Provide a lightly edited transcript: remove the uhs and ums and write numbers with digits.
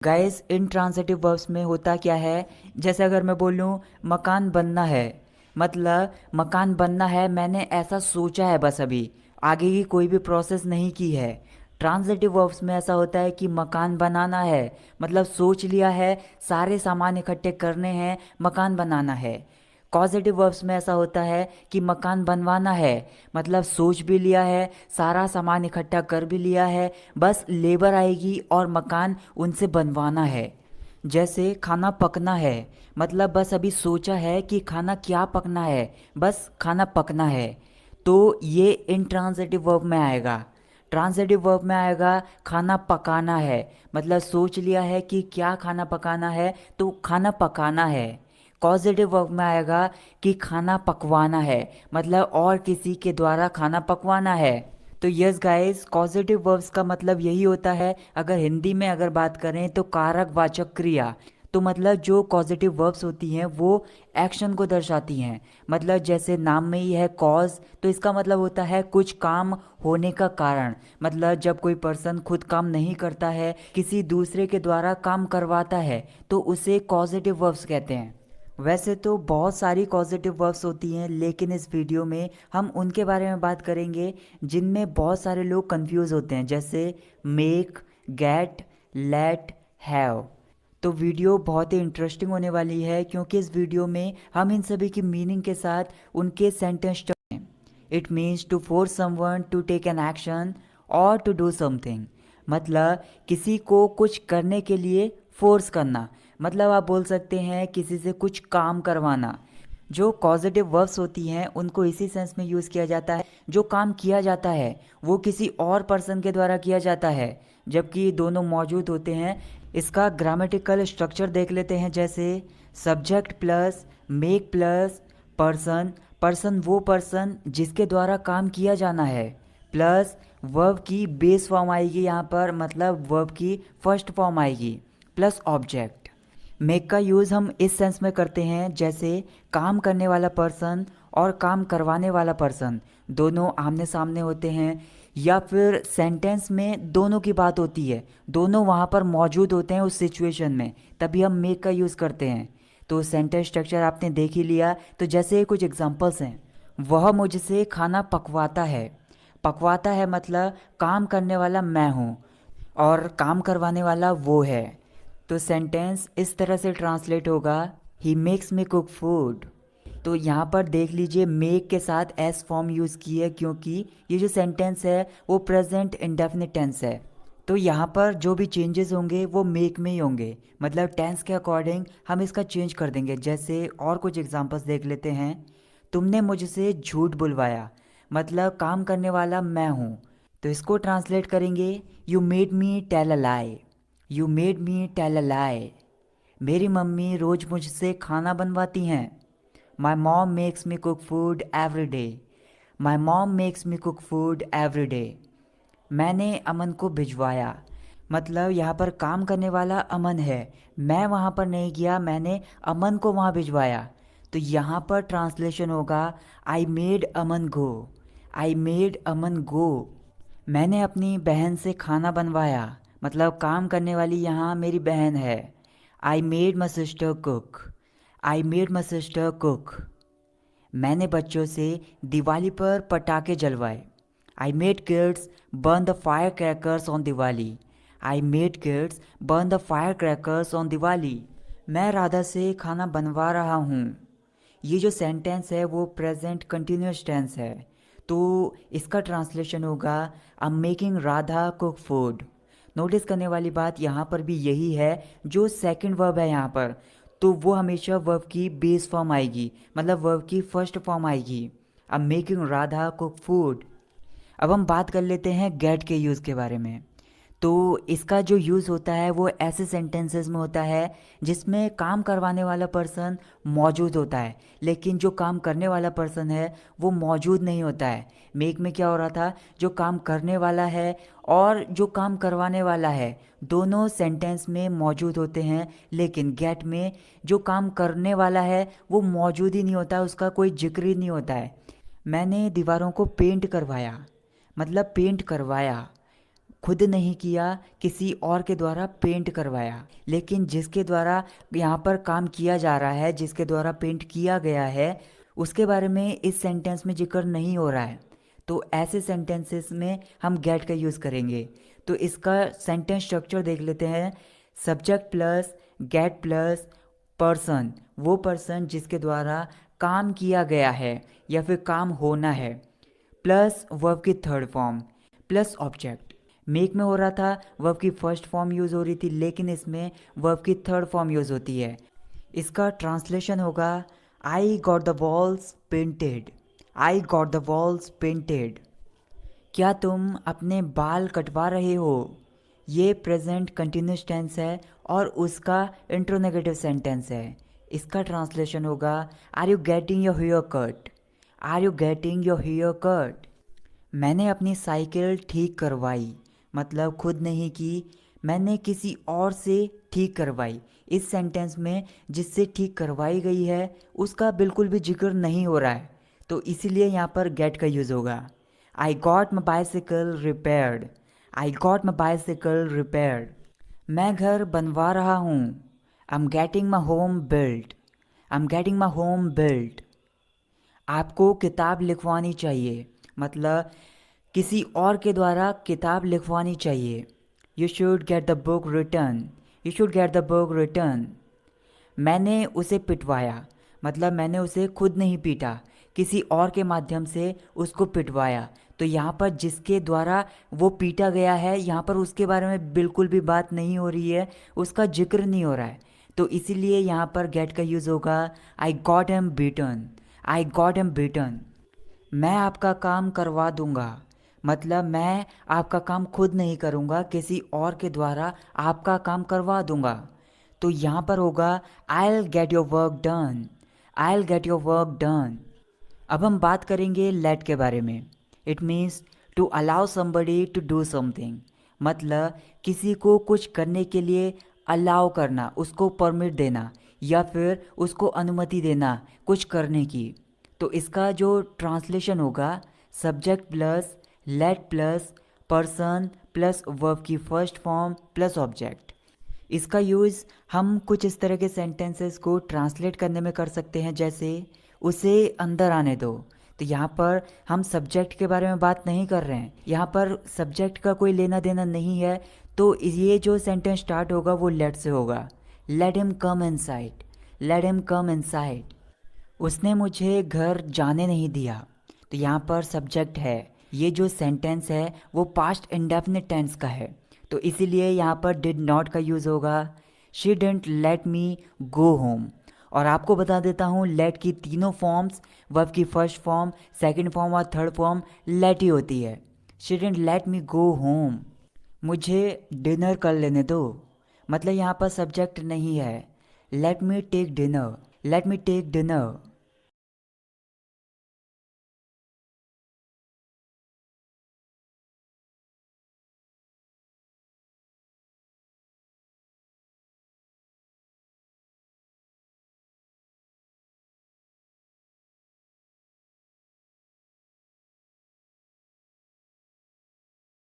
Guys in transitive verbs में होता क्या है। जैसे अगर मैं बोलूँ मकान बनना है, मतलब मकान बनना है, मैंने ऐसा सोचा है, बस अभी आगे की कोई भी प्रोसेस नहीं की है। ट्रांजिटिव वर्ब्स में ऐसा होता है कि मकान बनाना है, मतलब सोच लिया है, सारे सामान इकट्ठे करने हैं, मकान बनाना है। कॉजेटिव वर्ब्स में ऐसा होता है कि मकान बनवाना है, मतलब सोच भी लिया है, सारा सामान इकट्ठा कर भी लिया है, बस लेबर आएगी और मकान उनसे बनवाना है। जैसे खाना पकना है, मतलब बस अभी सोचा है कि खाना क्या पकना है, बस खाना पकना है। तो ये इंट्रांजिटिव वर्ब में आएगा। ट्रांजिटिव वर्ब में आएगा खाना पकाना है, मतलब सोच लिया है कि क्या खाना पकाना है, तो खाना पकाना है। कॉजेटिव वर्ब में आएगा कि खाना पकवाना है, मतलब और किसी के द्वारा खाना पकवाना है। तो यस गाइस, कॉजेटिव वर्ब्स का मतलब यही होता है। अगर हिंदी में अगर बात करें तो कारक वाचक क्रिया। तो मतलब जो कॉजेटिव वर्ब्स होती हैं वो एक्शन को दर्शाती हैं। मतलब जैसे नाम में ही है कॉज, तो इसका मतलब होता है कुछ काम होने का कारण। मतलब जब कोई पर्सन खुद काम नहीं करता है, किसी दूसरे के द्वारा काम करवाता है, तो उसे कॉजेटिव वर्ब्स कहते हैं। वैसे तो बहुत सारी पॉजिटिव वर्ब्स होती हैं, लेकिन इस वीडियो में हम उनके बारे में बात करेंगे जिनमें बहुत सारे लोग कंफ्यूज होते हैं, जैसे मेक, गेट, लेट, हैव। तो वीडियो बहुत ही इंटरेस्टिंग होने वाली है, क्योंकि इस वीडियो में हम इन सभी की मीनिंग के साथ उनके sentence. It means to force someone to take an action और टू डू समथिंग, मतलब किसी को कुछ करने के लिए फोर्स करना। मतलब आप बोल सकते हैं किसी से कुछ काम करवाना। जो कॉजेटिव वर्ब्स होती हैं उनको इसी सेंस में यूज़ किया जाता है, जो काम किया जाता है वो किसी और पर्सन के द्वारा किया जाता है, जबकि दोनों मौजूद होते हैं। इसका ग्रामेटिकल स्ट्रक्चर देख लेते हैं, जैसे subject plus make plus person. Person वो पर्सन जिसके द्वारा काम किया जाना है, प्लस वर्ब की बेस फॉर्म आएगी यहाँ पर, मतलब वर्ब की फर्स्ट फॉर्म आएगी, प्लस ऑब्जेक्ट। मेक का यूज़ हम इस सेंस में करते हैं, जैसे काम करने वाला पर्सन और काम करवाने वाला पर्सन दोनों आमने सामने होते हैं, या फिर सेंटेंस में दोनों की बात होती है, दोनों वहाँ पर मौजूद होते हैं उस सिचुएशन में, तभी हम मेक का यूज़ करते हैं। तो सेंटेंस स्ट्रक्चर आपने देख ही लिया। तो जैसे कुछ एग्जांपल्स हैं, वह मुझसे खाना पकवाता है। पकवाता है मतलब काम करने वाला मैं हूँ और काम करवाने वाला वो है। तो सेंटेंस इस तरह से ट्रांसलेट होगा, he makes me cook food. तो यहाँ पर देख लीजिए मेक के साथ एस फॉर्म यूज़ की है, क्योंकि ये जो सेंटेंस है वो प्रेजेंट इंडेफिनिट टेंस है। तो यहाँ पर जो भी चेंजेस होंगे वो मेक में ही होंगे, मतलब टेंस के अकॉर्डिंग हम इसका चेंज कर देंगे। जैसे और कुछ एग्जांपल्स देख लेते हैं। तुमने मुझसे झूठ बुलवाया, मतलब काम करने वाला मैं हूँ, तो इसको ट्रांसलेट करेंगे, you made me tell a lie. You made me tell a lie. मेरी मम्मी रोज़ मुझसे खाना बनवाती हैं। My mom makes me cook food every day. My mom makes me cook food every day. मैंने अमन को भिजवाया, मतलब यहाँ पर काम करने वाला अमन है, मैं वहाँ पर नहीं गया, मैंने अमन को वहाँ भिजवाया। तो यहाँ पर ट्रांसलेशन होगा, I made Aman go. I made अमन गो। मैंने अपनी बहन से खाना बनवाया, मतलब काम करने वाली यहाँ मेरी बहन है। I made my sister cook. I made my sister cook. मैंने बच्चों से दिवाली पर पटाखे जलवाए। I made kids burn the fire crackers on Diwali. I made kids burn the fire crackers on Diwali. मैं राधा से खाना बनवा रहा हूँ। ये जो सेंटेंस है वो प्रेजेंट कंटिन्यूस टेंस है, तो इसका ट्रांसलेशन होगा, I am making Radha cook food. Notice करने वाली बात यहाँ पर भी यही है, जो सेकंड वर्ब है यहाँ पर, तो वो हमेशा वर्ब की बेस फॉर्म आएगी, मतलब वर्ब की फर्स्ट फॉर्म आएगी। I am making Radha cook food. अब हम बात कर लेते हैं गेट के यूज़ के बारे में। तो इसका जो यूज़ होता है वो ऐसे सेंटेंसेस में होता है जिसमें काम करवाने वाला पर्सन मौजूद होता है, लेकिन जो काम करने वाला पर्सन है वो मौजूद नहीं होता है। मेक में क्या हो रहा था, जो काम करने वाला है और जो काम करवाने वाला है दोनों सेंटेंस में मौजूद होते हैं, लेकिन गेट में जो काम करने वाला है वो मौजूद ही नहीं होता है, उसका कोई जिक्र ही नहीं होता है। मैंने दीवारों को पेंट करवाया, मतलब पेंट करवाया। खुद नहीं किया, किसी और के द्वारा पेंट करवाया। लेकिन जिसके द्वारा यहाँ पर काम किया जा रहा है, जिसके द्वारा पेंट किया गया है, उसके बारे में इस सेंटेंस में जिक्र नहीं हो रहा है। तो ऐसे सेंटेंसेस में हम गेट का यूज़ करेंगे। तो इसका सेंटेंस स्ट्रक्चर देख लेते हैं। Subject plus gate plus person, वो पर्सन जिसके द्वारा काम किया गया है या फिर काम होना है, प्लस वर्ब की third form plus object. Make में हो रहा था, वर्ब की फर्स्ट फॉर्म यूज़ हो रही थी, लेकिन इसमें वर्ब की थर्ड फॉर्म यूज़ होती है। इसका ट्रांसलेशन होगा I got the walls painted. I got the walls painted. क्या तुम अपने बाल कटवा रहे हो? ये प्रेजेंट कंटिन्यूस टेंस है और उसका इंट्रोनेगेटिव सेंटेंस है। इसका ट्रांसलेशन होगा are you getting your haircut? Are you getting your haircut? मैंने अपनी साइकिल ठीक करवाई, मतलब खुद नहीं की, मैंने किसी और से ठीक करवाई। इस सेंटेंस में जिससे ठीक करवाई गई है उसका बिल्कुल भी जिक्र नहीं हो रहा है, तो इसीलिए यहाँ पर गेट का यूज़ होगा। I got my bicycle repaired. I got my bicycle repaired. मैं घर बनवा रहा हूँ। I am getting my home built. I am getting my home built. आपको किताब लिखवानी चाहिए, मतलब किसी और के द्वारा किताब लिखवानी चाहिए। You should get the book return. You should get the book return. मैंने उसे पिटवाया, मतलब मैंने उसे खुद नहीं पीटा, किसी और के माध्यम से उसको पिटवाया। तो यहाँ पर जिसके द्वारा वो पीटा गया है, यहाँ पर उसके बारे में बिल्कुल भी बात नहीं हो रही है, उसका जिक्र नहीं हो रहा है। तो इसीलिए यहाँ पर गेट का यूज़ होगा I got him beaten. I got him beaten. मैं आपका काम करवा दूंगा, मतलब मैं आपका काम खुद नहीं करूँगा, किसी और के द्वारा आपका काम करवा दूंगा। तो यहाँ पर होगा I'll get your work done। I'll get your work done। अब हम बात करेंगे लेट के बारे में। It means to allow somebody to do something, मतलब किसी को कुछ करने के लिए अलाउ करना, उसको परमिट देना या फिर उसको अनुमति देना कुछ करने की। तो इसका जो ट्रांसलेशन होगा subject plus late plus person plus verb की फर्स्ट फॉर्म प्लस ऑब्जेक्ट। इसका यूज़ हम कुछ इस तरह के सेंटेंसेस को ट्रांसलेट करने में कर सकते हैं, जैसे उसे अंदर आने दो। तो यहाँ पर हम सब्जेक्ट के बारे में बात नहीं कर रहे हैं, यहाँ पर सब्जेक्ट का कोई लेना देना नहीं है। तो ये जो सेंटेंस स्टार्ट होगा वो लेट से होगा। Let him come inside. Let him come inside. उसने मुझे घर जाने नहीं दिया। तो यहाँ पर सब्जेक्ट है। ये जो सेंटेंस है वो पास्ट इंडेफिनिट टेंस का है, तो इसीलिए यहाँ पर डिड नॉट का यूज़ होगा। She didn't let me go home. और आपको बता देता हूँ लेट की तीनों फॉर्म्स, वर्ब की फर्स्ट फॉर्म, सेकंड फॉर्म और थर्ड फॉर्म लेट ही होती है। She didn't let me go home. मुझे डिनर कर लेने दो, मतलब यहाँ पर सब्जेक्ट नहीं है। Let me take dinner. Let me take dinner.